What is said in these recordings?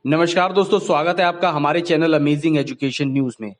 नमस्कार दोस्तों, स्वागत है आपका हमारे चैनल अमेजिंग एजुकेशन न्यूज में।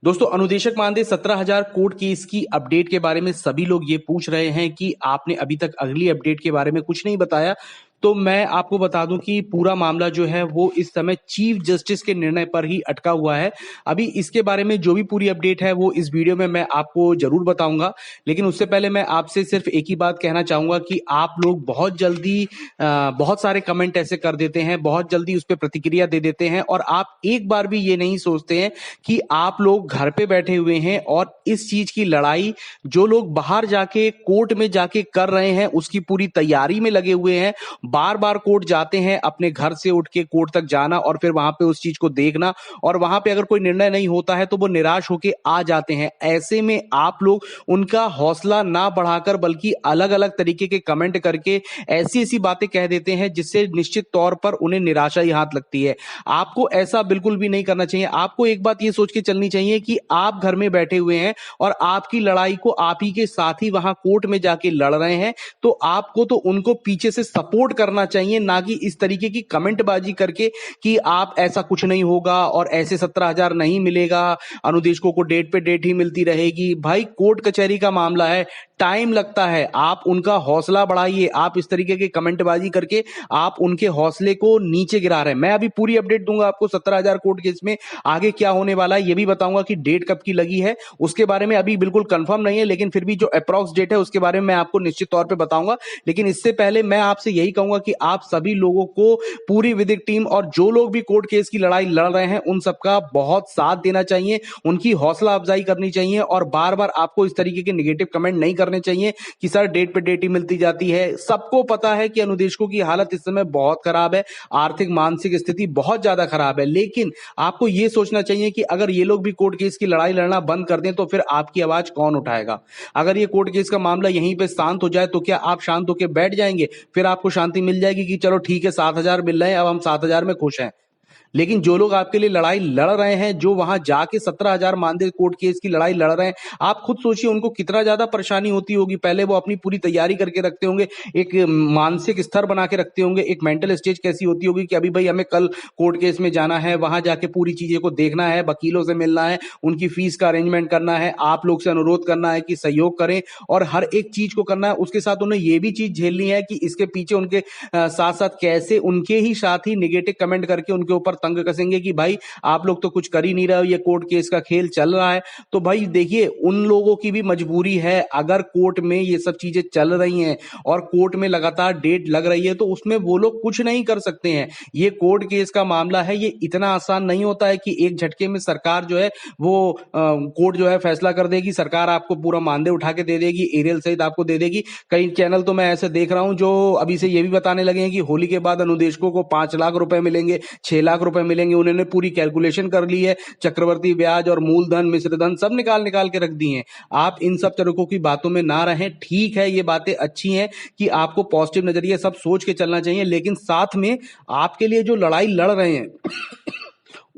दोस्तों, अनुदेशक मानदेय 17,000 कोर्ट केस की अपडेट के बारे में सभी लोग ये पूछ रहे हैं कि आपने अभी तक अगली अपडेट के बारे में कुछ नहीं बताया। तो मैं आपको बता दूं कि पूरा मामला जो है वो इस समय चीफ जस्टिस के निर्णय पर ही अटका हुआ है। अभी इसके बारे में जो भी पूरी अपडेट है वो इस वीडियो में मैं आपको जरूर बताऊंगा, लेकिन उससे पहले मैं आपसे सिर्फ एक ही बात कहना चाहूंगा कि आप लोग बहुत जल्दी बहुत सारे कमेंट ऐसे कर देते हैं, बहुत जल्दी उस पर प्रतिक्रिया दे देते हैं और आप एक बार भी ये नहीं सोचते हैं कि आप लोग घर पे बैठे हुए हैं और इस चीज की लड़ाई जो लोग बाहर जाके कोर्ट में जाके कर रहे हैं उसकी पूरी तैयारी में लगे हुए हैं। बार बार कोर्ट जाते हैं, अपने घर से उठ के कोर्ट तक जाना और फिर वहां पे उस चीज को देखना, और वहां पे अगर कोई निर्णय नहीं होता है तो वो निराश होके आ जाते हैं। ऐसे में आप लोग उनका हौसला ना बढ़ाकर बल्कि अलग अलग तरीके के कमेंट करके ऐसी ऐसी बातें कह देते हैं जिससे निश्चित तौर पर उन्हें निराशा ही हाथ लगती है। आपको ऐसा बिल्कुल भी नहीं करना चाहिए। आपको एक बात ये सोच के चलनी चाहिए कि आप घर में बैठे हुए हैं और आपकी लड़ाई को आप ही के साथ ही वहां कोर्ट में जाके लड़ रहे हैं, तो आपको तो उनको पीछे से सपोर्ट करना चाहिए, ना कि इस तरीके की कमेंटबाजी करके कि आप ऐसा कुछ नहीं होगा और ऐसे 17,000 नहीं मिलेगा, अनुदेशकों को डेट पे डेट ही मिलती रहेगी। भाई, कोर्ट कचहरी का मामला है, टाइम लगता है। आप उनका हौसला बढ़ाइए। आप इस तरीके की कमेंटबाजी करके आप उनके हौसले को नीचे गिरा रहे हैं। मैं अभी पूरी अपडेट दूंगा आपको 17,000 कोर्ट केस में आगे क्या होने वाला है, ये भी बताऊंगा कि डेट कब की लगी है। उसके बारे में अभी बिल्कुल कंफर्म नहीं है, लेकिन फिर भी जो अप्रॉक्स डेट है उसके बारे में मैं आपको निश्चित तौर पे बताऊंगा। लेकिन इससे पहले मैं आपसे यही कहूंगा कि आप सभी लोगों को, पूरी विधिक टीम और जो लोग भी कोर्ट केस की लड़ाई लड़ रहे हैं, उन सबका बहुत साथ देना चाहिए, उनकी हौसला अफजाई करनी चाहिए और बार बार आपको इस तरीके के निगेटिव कमेंट नहीं करने चाहिए कि सर डेट पे डेट ही मिलती जाती है। सबको पता है कि अनुदेशकों की हालत इस समय बहुत खराब है, आर्थिक मानसिक स्थिति बहुत ज्यादा खराब है, लेकिन आपको यह सोचना चाहिए कि अगर ये लोग भी कोर्ट केस की लड़ाई लड़ना बंद कर दें तो फिर आपकी आवाज कौन उठाएगा। अगर ये कोर्ट केस का मामला यहीं पे शांत हो जाए तो क्या आप शांत होकर बैठ जाएंगे? फिर आपको शांति मिल जाएगी कि चलो ठीक है, 7,000 मिल रहे हैं, अब हम 7,000 में खुश हैं। लेकिन जो लोग आपके लिए लड़ाई लड़ रहे हैं, जो वहां जाके 17,000 मानदेय कोर्ट केस की लड़ाई लड़ रहे हैं, आप खुद सोचिए उनको कितना ज्यादा परेशानी होती होगी। पहले वो अपनी पूरी तैयारी करके रखते होंगे, एक मानसिक स्तर बना के रखते होंगे, एक मेंटल स्टेज कैसी होती होगी कि अभी भाई हमें कल कोर्ट केस में जाना है, वहां जाके पूरी चीजें को देखना है, वकीलों से मिलना है, उनकी फीस का अरेंजमेंट करना है, आप लोग से अनुरोध करना है कि सहयोग करें और हर एक चीज को करना है। उसके साथ उन्हें ये भी चीज झेलनी है कि इसके पीछे उनके साथ साथ कैसे उनके ही साथ ही निगेटिव कमेंट करके उनके ऊपर तंग कसेंगे कि भाई आप लोग तो कुछ कर ही नहीं रहे हो, ये कोर्ट केस का खेल चल रहा है। तो भाई देखिए, उन लोगों की भी मजबूरी है। अगर कोर्ट में ये सब चीजें चल रही हैं और कोर्ट में लगातार डेट लग रही है तो उसमें वो लोग कुछ नहीं कर सकते हैं। ये कोर्ट केस का मामला है, ये इतना आसान नहीं होता है कि एक झटके में सरकार जो है वो कोर्ट जो है फैसला कर देगी, सरकार आपको पूरा मानदेय उठा के दे देगी, एरियल सहित आपको दे देगी। कई चैनल तो मैं ऐसे देख रहा हूं जो अभी से ये भी बताने लगे हैं कि होली के बाद अनुदेशकों को 5 लाख रुपए मिलेंगे, 6 लाख रुपए मिलेंगे। उन्होंने पूरी कैलकुलेशन कर ली है, चक्रवर्ती ब्याज और मूलधन मिश्र धन सब निकाल निकाल के रख दी हैं। आप इन सब तरीकों की बातों में ना रहें। ठीक है, ये बातें अच्छी हैं कि आपको पॉजिटिव नजरिए सब सोच के चलना चाहिए, लेकिन साथ में आपके लिए जो लड़ाई लड़ रहे हैं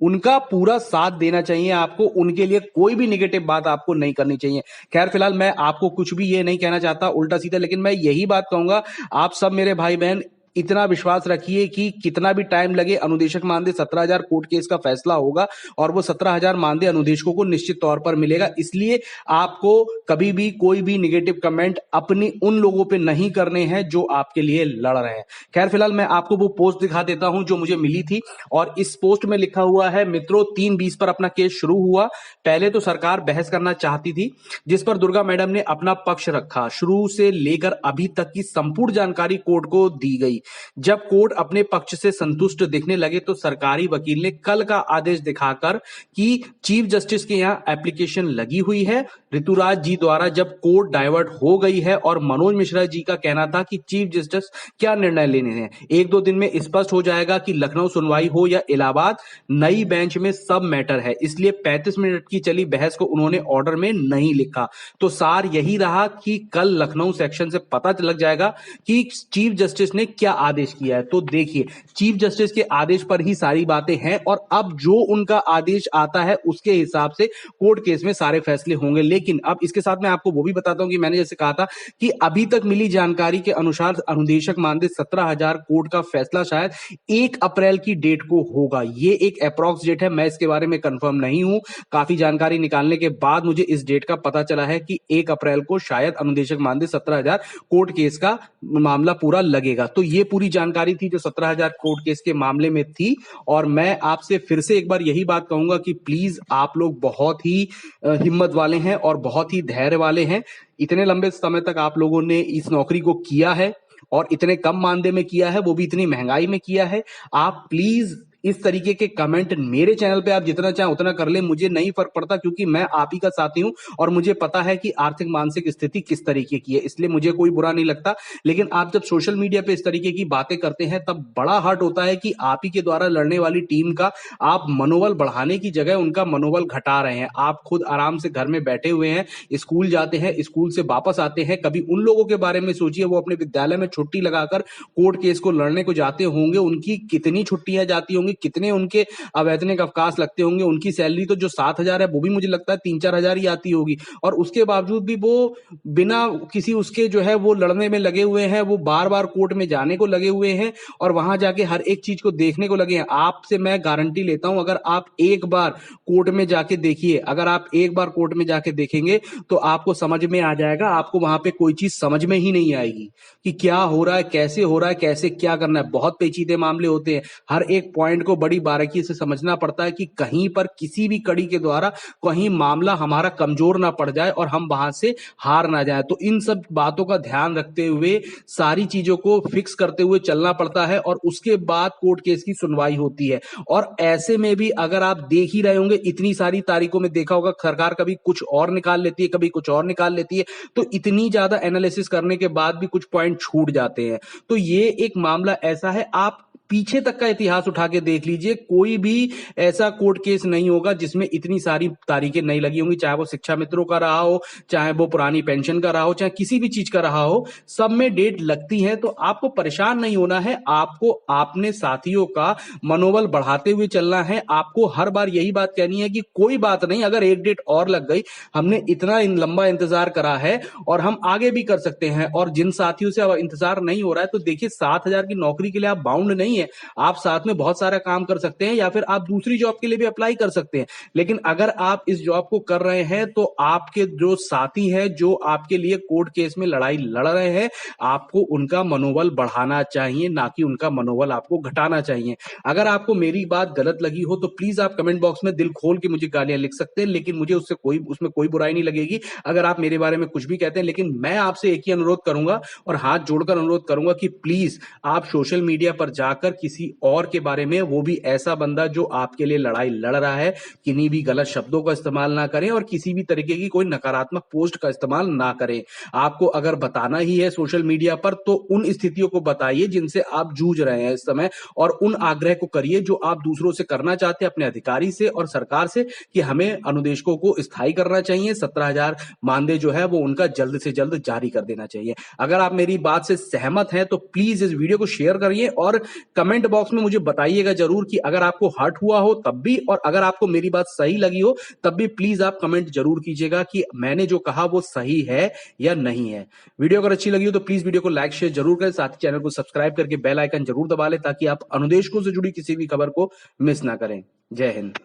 उनका पूरा साथ देना चाहिए। आपको उनके लिए कोई भी निगेटिव बात आपको नहीं करनी चाहिए। खैर, फिलहाल मैं आपको कुछ भी ये नहीं कहना चाहता उल्टा सीधा, लेकिन मैं यही बात कहूंगा, आप सब मेरे भाई बहन इतना विश्वास रखिए कि कितना भी टाइम लगे, अनुदेशक मानदेय 17,000 कोर्ट केस का फैसला होगा और वो 17,000 मानदेय अनुदेशकों को निश्चित तौर पर मिलेगा। इसलिए आपको कभी भी कोई भी निगेटिव कमेंट अपनी उन लोगों पे नहीं करने हैं जो आपके लिए लड़ रहे हैं। खैर, फिलहाल मैं आपको वो पोस्ट दिखा देता हूं जो मुझे मिली थी और इस पोस्ट में लिखा हुआ है, मित्रों 3/20 पर अपना केस शुरू हुआ। पहले तो सरकार बहस करना चाहती थी, जिस पर दुर्गा मैडम ने अपना पक्ष रखा। शुरू से लेकर अभी तक की संपूर्ण जानकारी कोर्ट को दी गई। जब कोर्ट अपने पक्ष से संतुष्ट दिखने लगे तो सरकारी वकील ने कल का आदेश दिखाकर कि चीफ जस्टिस के यहां एप्लीकेशन लगी हुई है, ऋतुराज जी द्वारा जब कोर्ट डाइवर्ट हो गई है और मनोज मिश्रा जी का कहना था कि चीफ जस्टिस क्या निर्णय लेने हैं, 1-2 दिन में स्पष्ट हो जाएगा कि लखनऊ सुनवाई हो या इलाहाबाद, नई बेंच में सब मैटर है। इसलिए 35 मिनट की चली बहस को उन्होंने ऑर्डर में नहीं लिखा। तो सार यही रहा कि कल लखनऊ सेक्शन से पता लग जाएगा कि चीफ जस्टिस ने क्या आदेश किया है। तो देखिए, चीफ जस्टिस के आदेश पर ही सारी बातें हैं और अब जो उनका आदेश आता है उसके हिसाब से कोर्ट केस में सारे फैसले होंगे। लेकिन अब इसके साथ मैं आपको वो भी बताता हूं कि मैंने जैसे कहा था कि अभी तक मिली जानकारी के अनुसार अनुदेशक मानदेय 17,000 कोर्ट का फैसला शायद 1 अप्रैल की डेट को होगा। ये एक अप्रॉक्स डेट है, मैं इसके बारे में कंफर्म नहीं हूं। काफी जानकारी निकालने के बाद मुझे इस डेट का पता चला है कि 1 अप्रैल को शायद अनुदेशक मानदेय 17,000 कोर्ट केस का मामला पूरा लगेगा। तो ये पूरी जानकारी थी जो 17,000 कोर्ट केस के मामले में थी। और मैं आपसे फिर से एक बार यही बात कहूंगा कि प्लीज आप लोग बहुत ही हिम्मत वाले हैं और बहुत ही धैर्य वाले हैं। इतने लंबे समय तक आप लोगों ने इस नौकरी को किया है और इतने कम मानदेय में किया है, वो भी इतनी महंगाई में किया है। आप प्लीज इस तरीके के कमेंट मेरे चैनल पे आप जितना चाहें उतना कर ले, मुझे नहीं फर्क पड़ता, क्योंकि मैं आप ही का साथी हूं और मुझे पता है कि आर्थिक मानसिक स्थिति किस तरीके की है, इसलिए मुझे कोई बुरा नहीं लगता। लेकिन आप जब सोशल मीडिया पे इस तरीके की बातें करते हैं तब बड़ा हर्ट होता है कि आप ही के द्वारा लड़ने वाली टीम का आप मनोबल बढ़ाने की जगह उनका मनोबल घटा रहे हैं। आप खुद आराम से घर में बैठे हुए हैं, स्कूल जाते हैं, स्कूल से वापस आते हैं। कभी उन लोगों के बारे में सोचिए, वो अपने विद्यालय में छुट्टी लगाकर कोर्ट केस को लड़ने को जाते होंगे, उनकी कितनी छुट्टियां जाती होंगी, कितने उनके अवैतनिक अवकाश लगते होंगे। उनकी सैलरी तो जो 7,000 है वो भी मुझे लगता है 3-4 हजार ही आती होगी, और उसके बावजूद भी वो बिना किसी उसके जो है वो लड़ने में लगे हुए हैं, वो बार बार कोर्ट में जाने को लगे हुए हैं और वहां जाके हर एक चीज को देखने को लगे हैं। आपसे मैं गारंटी लेता हूं, अगर आप एक बार कोर्ट में जाके देखिए, अगर आप एक बार कोर्ट में जाके देखेंगे तो आपको समझ में आ जाएगा। आपको वहां पे कोई चीज समझ में ही नहीं आएगी कि क्या हो रहा है, कैसे हो रहा है, कैसे क्या करना है। बहुत पेचीदे मामले होते हैं, हर एक पॉइंट को बड़ी बारीकी से समझना पड़ता है कि कहीं पर किसी भी कड़ी के द्वारा कहीं मामला हमारा कमजोर ना पड़ जाए और हम वहां से हार ना जाए। तो इन सब बातों का ध्यान रखते हुए सारी चीजों को फिक्स करते हुए चलना पड़ता है और उसके बाद कोर्ट केस की सुनवाई होती है। और ऐसे में भी अगर आप देख ही रहे होंगे, इतनी सारी तारीखों में देखा होगा, सरकार कभी कुछ और निकाल लेती है, कभी कुछ और निकाल लेती है, तो इतनी ज्यादा एनालिसिस करने के बाद भी कुछ पॉइंट छूट जाते हैं। तो ये एक मामला ऐसा है, आप पीछे तक का इतिहास उठा के देख लीजिए, कोई भी ऐसा कोर्ट केस नहीं होगा जिसमें इतनी सारी तारीखें नहीं लगी होंगी, चाहे वो शिक्षा मित्रों का रहा हो, चाहे वो पुरानी पेंशन का रहा हो, चाहे किसी भी चीज का रहा हो, सब में डेट लगती है। तो आपको परेशान नहीं होना है, आपको अपने साथियों का मनोबल बढ़ाते हुए चलना है। आपको हर बार यही बात कहनी है कि कोई बात नहीं, अगर एक डेट और लग गई, हमने इतना लंबा इंतजार करा है और हम आगे भी कर सकते हैं। और जिन साथियों से अब इंतजार नहीं हो रहा है, तो देखिए 7,000 की नौकरी के लिए आप बाउंड नहीं है, आप साथ में बहुत सारा काम कर सकते हैं या फिर आप दूसरी जॉब के लिए भी अप्लाई कर सकते हैं। लेकिन अगर आप इस जॉब को कर रहे हैं तो आपके जो साथी हैं, जो आपके लिए कोर्ट केस में लड़ाई लड़ रहे हैं, आपको उनका मनोबल बढ़ाना चाहिए, ना कि उनका मनोबल आपको घटाना चाहिए। अगर आपको मेरी बात गलत लगी हो तो प्लीज आप कमेंट बॉक्स में दिल खोल के मुझे गालियां लिख सकते हैं, लेकिन मुझे उसमें कोई बुराई नहीं लगेगी अगर आप मेरे बारे में कुछ भी कहते हैं। लेकिन मैं आपसे एक ही अनुरोध करूंगा और हाथ जोड़कर अनुरोध करूंगा कि प्लीज आप सोशल मीडिया पर जाकर किसी और के बारे में, वो भी ऐसा बंदा जो आपके लिए लड़ाई लड़ रहा है, किन्हीं भी गलत शब्दों का इस्तेमाल ना करें और किसी भी तरीके की कोई नकारात्मक पोस्ट का इस्तेमाल ना करें। आपको अगर बताना ही है सोशल मीडिया पर तो उन स्थितियों को बताइए जिनसे आप जूझ रहे हैं इस समय, और उन आग्रह को करिए जो आप दूसरों से करना चाहते हैं, अपने अधिकारी से और सरकार से, कि हमें अनुदेशकों को स्थायी करना चाहिए। 17,000 मानदेय जो है वो उनका जल्द से जल्द जारी कर देना चाहिए। अगर आप मेरी बात से सहमत हैं तो प्लीज इस वीडियो को शेयर करिए और कमेंट बॉक्स में मुझे बताइएगा जरूर कि अगर आपको हर्ट हुआ हो तब भी, और अगर आपको मेरी बात सही लगी हो तब भी प्लीज आप कमेंट जरूर कीजिएगा कि मैंने जो कहा वो सही है या नहीं है। वीडियो अगर अच्छी लगी हो तो प्लीज वीडियो को लाइक शेयर जरूर करें, साथ ही चैनल को सब्सक्राइब करके बेल आइकन जरूर दबा लें ताकि आप अनुदेशकों से जुड़ी किसी भी खबर को मिस ना करें। जय हिंद।